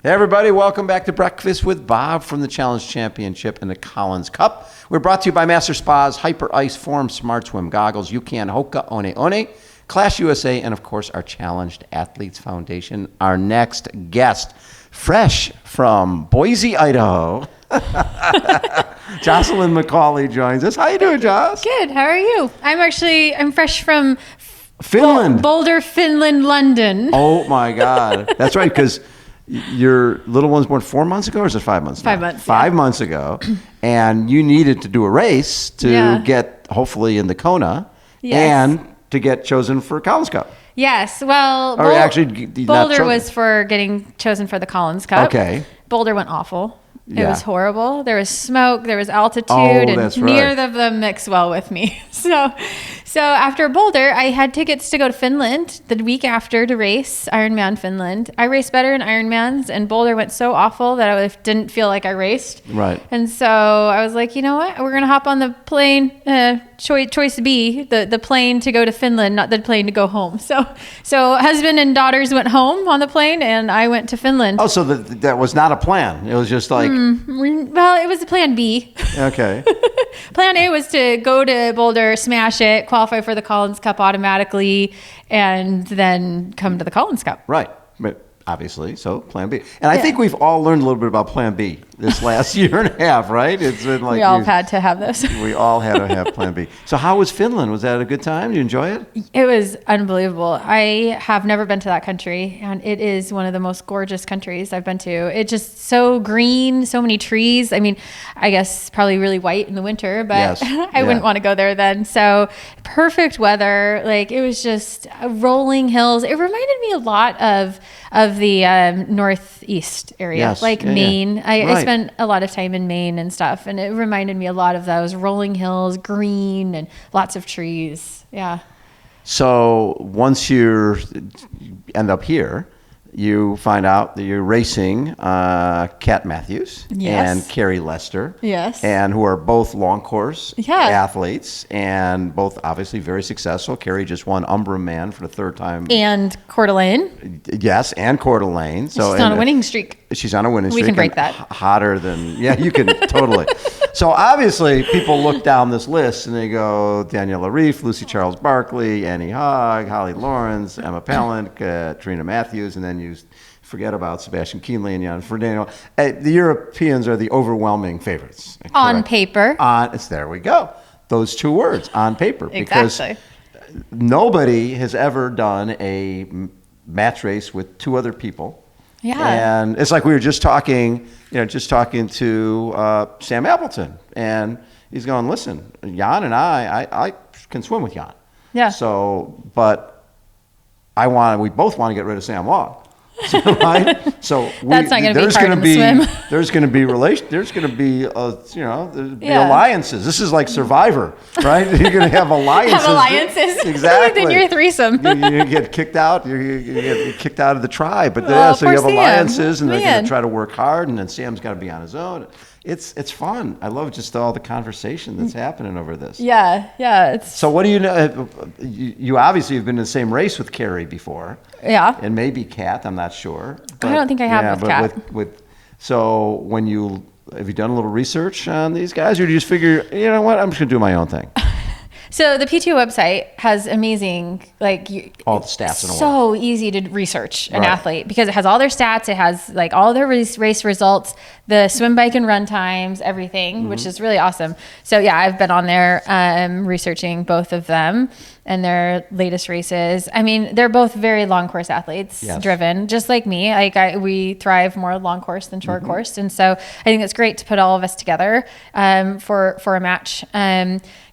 Hey everybody, welcome back to Breakfast with Bob from the Challenge Championship and the Collins Cup. We're brought to you by Master Spas, Hyperice, Form, Smart Swim Goggles, UCAN, HOKA, One, Clash USA, and of course our Challenged Athletes Foundation. Our next guest, fresh from Boise, Idaho, Jocelyn McCauley joins us. How you doing, Joss? Good. How are you? I'm fresh from Finland. Boulder, Finland, London. Oh my God. That's right, because your little one's born 4 months ago, or is it 5 months now? 5 months. 5 months ago. And you needed to do a race to get hopefully in the Kona and to get chosen for Collins Cup. Yes. Well, Boulder was for getting chosen for the Collins Cup. Okay. Boulder went awful. It was horrible. There was smoke, there was altitude, and neither of them mixed well with me. So after Boulder, I had tickets to go to Finland the week after to race Ironman Finland. I raced better in Ironmans, and Boulder went so awful that I didn't feel like I raced. Right. And so I was like, you know what? We're going to hop on the plane, choice B, the plane to go to Finland, not the plane to go home. So husband and daughters went home on the plane, and I went to Finland. Oh, so that was not a plan. It was just like... Well, it was a plan B. Okay. Plan A was to go to Boulder, smash it, qualify for the Collins Cup automatically, and then come to the Collins Cup. Right. But obviously, so plan B. And I think we've all learned a little bit about plan B this last year and a half, right? It's been like... We all had to have this. We all had to have plan B. So how was Finland? Was that a good time? Did you enjoy it? It was unbelievable. I have never been to that country, and it is one of the most gorgeous countries I've been to. It's just so green, so many trees. I mean, I guess probably really white in the winter, but I wouldn't want to go there then. So perfect weather. Like, it was just rolling hills. It reminded me a lot of the northeast area, Maine. I spent a lot of time in Maine and stuff, and it reminded me a lot of those rolling hills, green, and lots of trees. Yeah. So once you end up here, you find out that you're racing Kat Matthews and Carrie Lester, and who are both long course athletes, and both obviously very successful. Carrie just won Umbra Man for the third time, and Coeur d'Alene. Yes, and Coeur d'Alene. So she's on a winning streak. She's on a winning streak. We can break that. Hotter than you can totally. So obviously, people look down this list and they go Daniela Reef, Lucy Charles Barkley, Annie Hogg, Holly Lawrence, Emma Pallant, Trina Matthews, and then you forget about Sebastian Kienle and Jan Frodeno. The Europeans are the overwhelming favorites. On paper. There we go. Those two words, on paper. Because nobody has ever done a match race with two other people. Yeah. And it's like we were just talking to Sam Appleton. And he's going, listen, Jan and I can swim with Jan. Yeah. So, but we both want to get rid of Sam Long. Right? So that's not going to be hard in the swim. There's going to be alliances. This is like Survivor, right? You're going to have alliances. Have alliances. Exactly. Then you're a threesome. you get kicked out. You get kicked out of the tribe. But so you have alliances, and they're going to try to work hard, and then Sam's got to be on his own. It's fun. I love just all the conversation that's happening over this. Yeah. So what do you know? You obviously have been in the same race with Carrie before. Yeah. And maybe Kat, I'm not sure. But, I don't think I have with Kat. So have you done a little research on these guys, or do you just figure, you know what, I'm just going to do my own thing? So the PTO website has amazing, all the stats in a so easy to research an athlete because it has all their stats. It has all their race results, the swim, bike, and run times, everything, which is really awesome. So yeah, I've been on there researching both of them and their latest races. I mean, they're both very long course athletes, driven, just like me. We thrive more long course than short course, and so I think it's great to put all of us together for a match.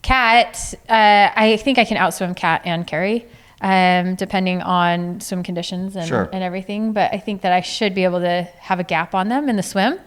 Kat, I think I can outswim Kat and Carrie, depending on swim conditions and everything. But I think that I should be able to have a gap on them in the swim.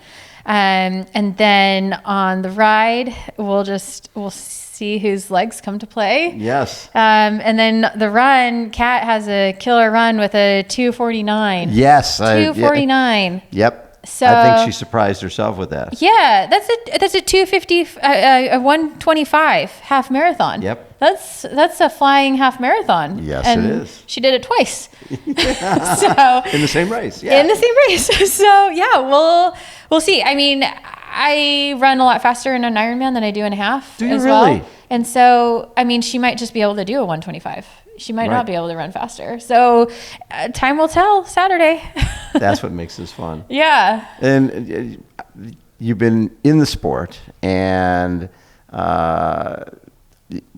And then on the ride, we'll see whose legs come to play. Yes. And then the run, Kat has a killer run with a 2:49. Yes. 2:49. Yep. So I think she surprised herself with that. Yeah, that's a 250, a 125 half marathon. Yep. That's a flying half marathon. Yes, and it is. She did it twice. So in the same race. Yeah. In the same race. So yeah, we'll see. I mean, I run a lot faster in an Ironman than I do in a half. Do you as really? Well. And so, I mean, she might just be able to do a 125. She might not be able to run faster. So time will tell Saturday. That's what makes this fun. Yeah. And you've been in the sport, and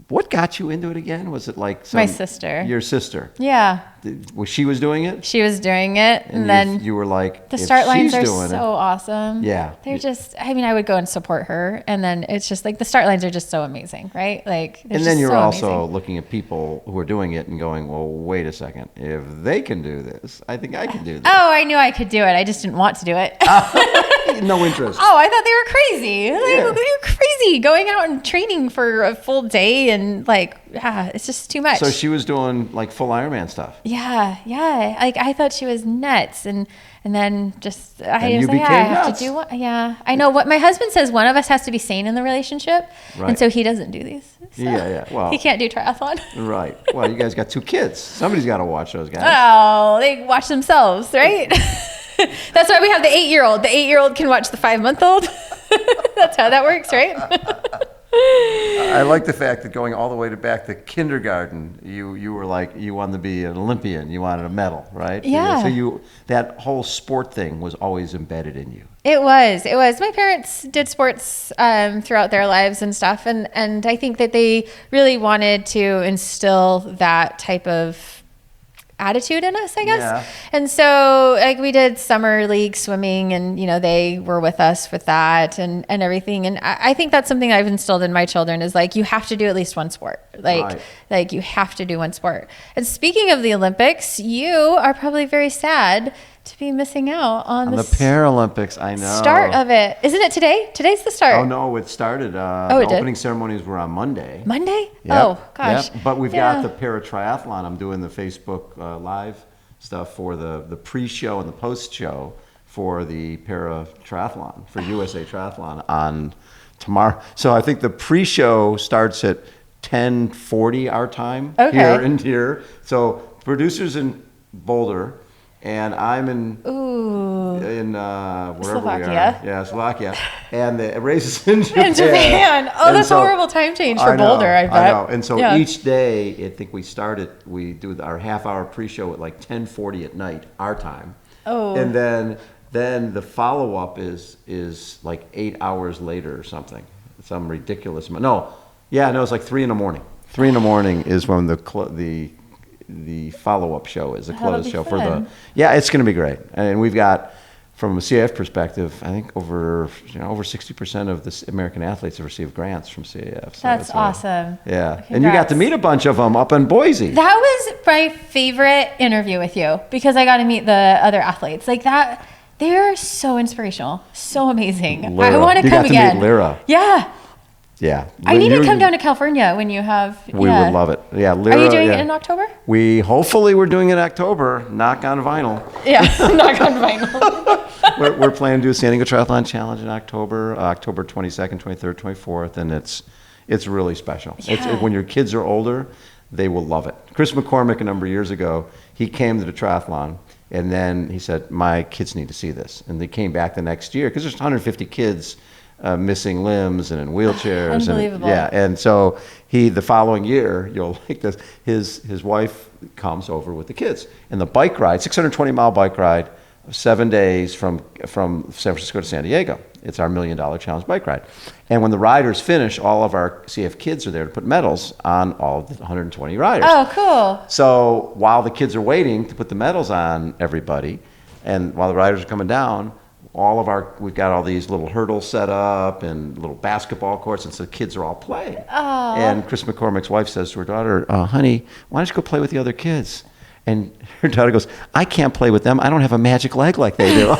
what got you into it again? Was it like my sister? Your sister? Yeah. She was doing it? She was doing it. And then you were like, the start lines are so awesome. Yeah. They're just, I mean, I would go and support her. And then it's just like the start lines are just so amazing, right? Like, and then you're also looking at people who are doing it and going, well, wait a second. If they can do this, I think I can do this. Oh, I knew I could do it. I just didn't want to do it. No interest. Oh, I thought they were crazy. Like, they're crazy going out and training for a full day and like, it's just too much. So she was doing like full Ironman stuff. Yeah. Like I thought she was nuts, and then just I was like, I have to do one. Yeah, I know what my husband says. One of us has to be sane in the relationship, and so he doesn't do these. So Well, he can't do triathlon. Right. Well, you guys got 2 kids. Somebody's got to watch those guys. Oh, they watch themselves, right? That's why we have the 8-year-old. The 8-year-old can watch the 5-month-old. That's how that works, right? I like the fact that going all the way back to kindergarten, you were like, you wanted to be an Olympian, you wanted a medal, right? Yeah. So that whole sport thing was always embedded in you. It was. My parents did sports throughout their lives and stuff, and I think that they really wanted to instill that type of attitude in us, I guess. Yeah. And so like we did summer league swimming, and they were with us with that and everything. And I think that's something I've instilled in my children is like, you have to do at least one sport. Like you have to do one sport. And speaking of the Olympics, you are probably very sad to be missing out on the Paralympics. I know. Start of it. Isn't it today? Today's the start. Oh no, it started. The opening ceremonies were on Monday. Monday? Yep. Oh gosh. Yep. But we've got the Triathlon. I'm doing the Facebook live stuff for the pre-show and the post-show for the Triathlon for USA Triathlon on tomorrow. So I think the pre-show starts at 10:40 our time here. So producers in Boulder. And I'm in wherever Slovakia. we are. Yeah, Slovakia. And the race is in Japan. In Japan. Oh, that's a horrible time change for Boulder, I bet. I know. And so each day, I think we do our half-hour pre-show at like 10:40 at night, our time. Oh. And then the follow-up is like 8 hours later or something. Some ridiculous amount. It's like 3 in the morning. 3 in the morning is when the follow-up show is the closed show for it's going to be great. And we've got, from a CAF perspective, I think over 60% of the American athletes have received grants from CAF. So that's awesome. Yeah. Congrats. And you got to meet a bunch of them up in Boise. That was my favorite interview with you because I got to meet the other athletes like that. They're so inspirational, so amazing. Lyra. I want to come again. You got to meet Lyra. Yeah. Yeah. I need to come down to California when you have. We would love it. Yeah. Lyra, are you doing it in October? Hopefully we're doing it in October. Knock on vinyl. Yeah. Knock on vinyl. we're planning to do a San Diego Triathlon Challenge in October 22nd, 23rd, 24th. And it's really special. Yeah. When your kids are older, they will love it. Chris McCormick, a number of years ago, he came to the triathlon. And then he said, my kids need to see this. And they came back the next year because there's 150 kids missing limbs and in wheelchairs. Unbelievable. And so the following year, you'll like this, his wife comes over with the kids. And the bike ride, 620-mile bike ride, 7 days from San Francisco to San Diego. It's our $1 Million Challenge bike ride. And when the riders finish, all of our CF kids are there to put medals on all of the 120 riders. Oh, cool. So while the kids are waiting to put the medals on everybody, and while the riders are coming down, we've got all these little hurdles set up and little basketball courts, and so the kids are all playing. Oh. And Chris McCormick's wife says to her daughter, honey, why don't you go play with the other kids? And her daughter goes, I can't play with them. I don't have a magic leg like they do.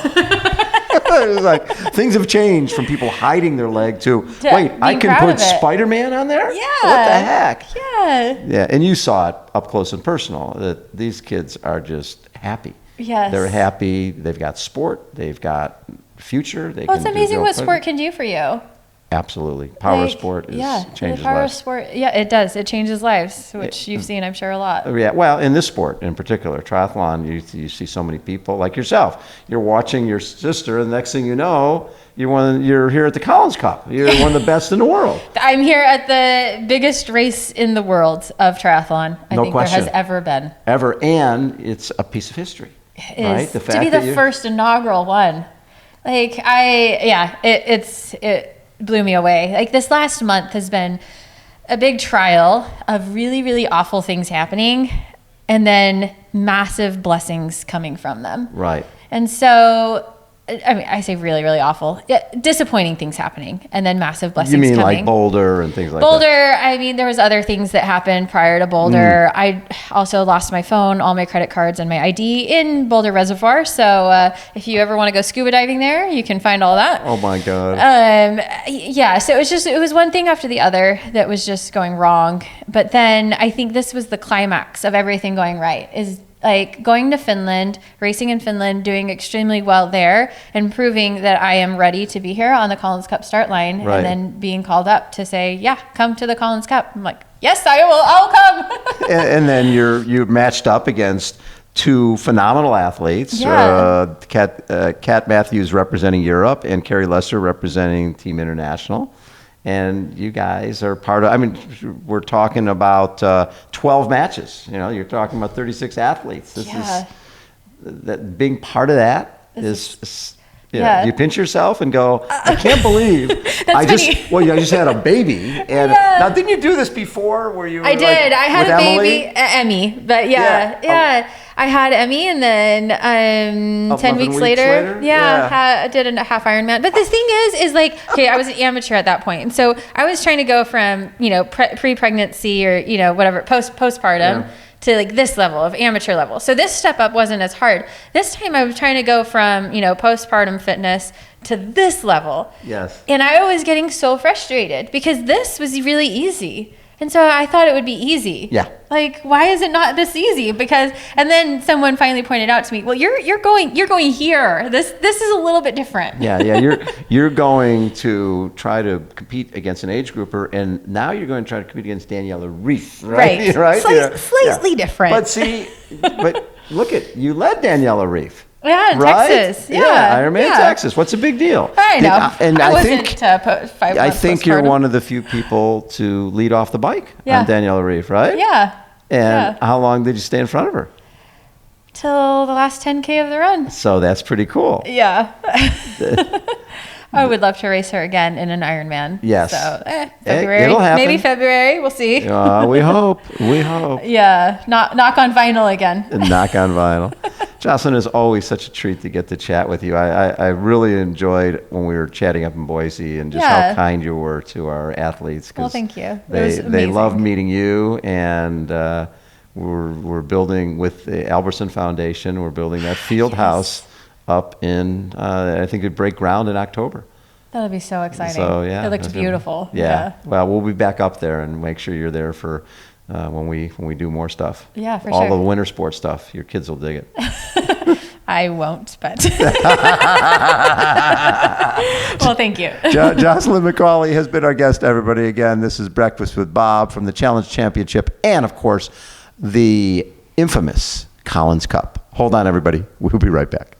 It was like, things have changed from people hiding their leg to, wait, I can put Spider-Man on there? Yeah. What the heck? Yeah. Yeah, and you saw it up close and personal, that these kids are just happy. Yes. They're happy. They've got sport. They've got future. It's amazing what sport can do for you. Absolutely. Power sport changes lives. Sport, it does. It changes lives, which you've seen, I'm sure, a lot. Yeah, well, in this sport in particular, triathlon, you see so many people like yourself. You're watching your sister, and the next thing you know, you're here at the Collins Cup. You're one of the best in the world. I'm here at the biggest race in the world of triathlon. I think there has ever been. Ever, and it's a piece of history. It right? is. The fact to be the first inaugural one. Like, it blew me away. Like, this last month has been a big trial of really, really awful things happening and then massive blessings coming from them. Right. And so, I mean, I say really, really awful. Disappointing things happening and then massive blessings coming. You mean like Boulder and things like that? Boulder, I mean, there was other things that happened prior to Boulder. I also lost my phone, all my credit cards, and my ID in Boulder Reservoir. So if you ever want to go scuba diving there, you can find all that. Oh, my God. So it was one thing after the other that was just going wrong. But then I think this was the climax of everything going right, is like going to Finland, racing in Finland, doing extremely well there, and proving that I am ready to be here on the Collins Cup start line, right. And then being called up to say, yeah, come to the Collins Cup. I'm like, yes, I will. I'll come. and then you're matched up against two phenomenal athletes, Kat Matthews representing Europe and Carrie Lesser representing Team International. And you guys are part of, I mean, we're talking about 12 matches. You know, you're talking about 36 athletes. This is, that being part of that is you know, you pinch yourself and go, I can't believe I just had a baby. And now, didn't you do this before where you were I did. I had a baby, Emily? Emmy, but I had Emmy, and then 10 weeks later, I did a half Ironman. But the thing is like, okay, I was an amateur at that point, and so I was trying to go from, you know, pre-pregnancy or, you know, whatever, postpartum to like this level of amateur level. So this step up wasn't as hard. This time I was trying to go from, you know, postpartum fitness to this level. Yes. And I was getting so frustrated because this was really easy. And so I thought it would be easy. Yeah. Like, why is it not this easy? Because, and then someone finally pointed out to me, well, you're going here. This is a little bit different. You're going to try to compete against an age grouper, and now you're going to try to compete against Daniela Reef, right? Right. Slightly different. But look you led Daniela Reef. Yeah, in Texas. Ironman Texas. What's the big deal? I know. And I think 5 months I think you're one of the few people to lead off the bike on Daniela Reef, right? Yeah. And how long did you stay in front of her? Till the last 10K of the run. So that's pretty cool. Yeah. I would love to race her again in an Ironman. Yes. So February. It'll happen. Maybe February. We'll see. We hope. We hope. Yeah. Knock on vinyl again. Knock on vinyl. Jocelyn, is always such a treat to get to chat with you. I really enjoyed when we were chatting up in Boise and just how kind you were to our athletes. Well, thank you. They love meeting you, and we're building with the Albertson Foundation. We're building that field house up in, I think it'd break ground in October. That'll be so exciting. So, it looked beautiful. Yeah. Well, we'll be back up there and make sure you're there for when we do more stuff. Yeah, for all sure. All the winter sports stuff. Your kids will dig it. I won't, but well, thank you. Jocelyn McCauley has been our guest, everybody. Again, this is Breakfast with Bob from the Challenge Championship and, of course, the infamous Collins Cup. Hold on, everybody. We'll be right back.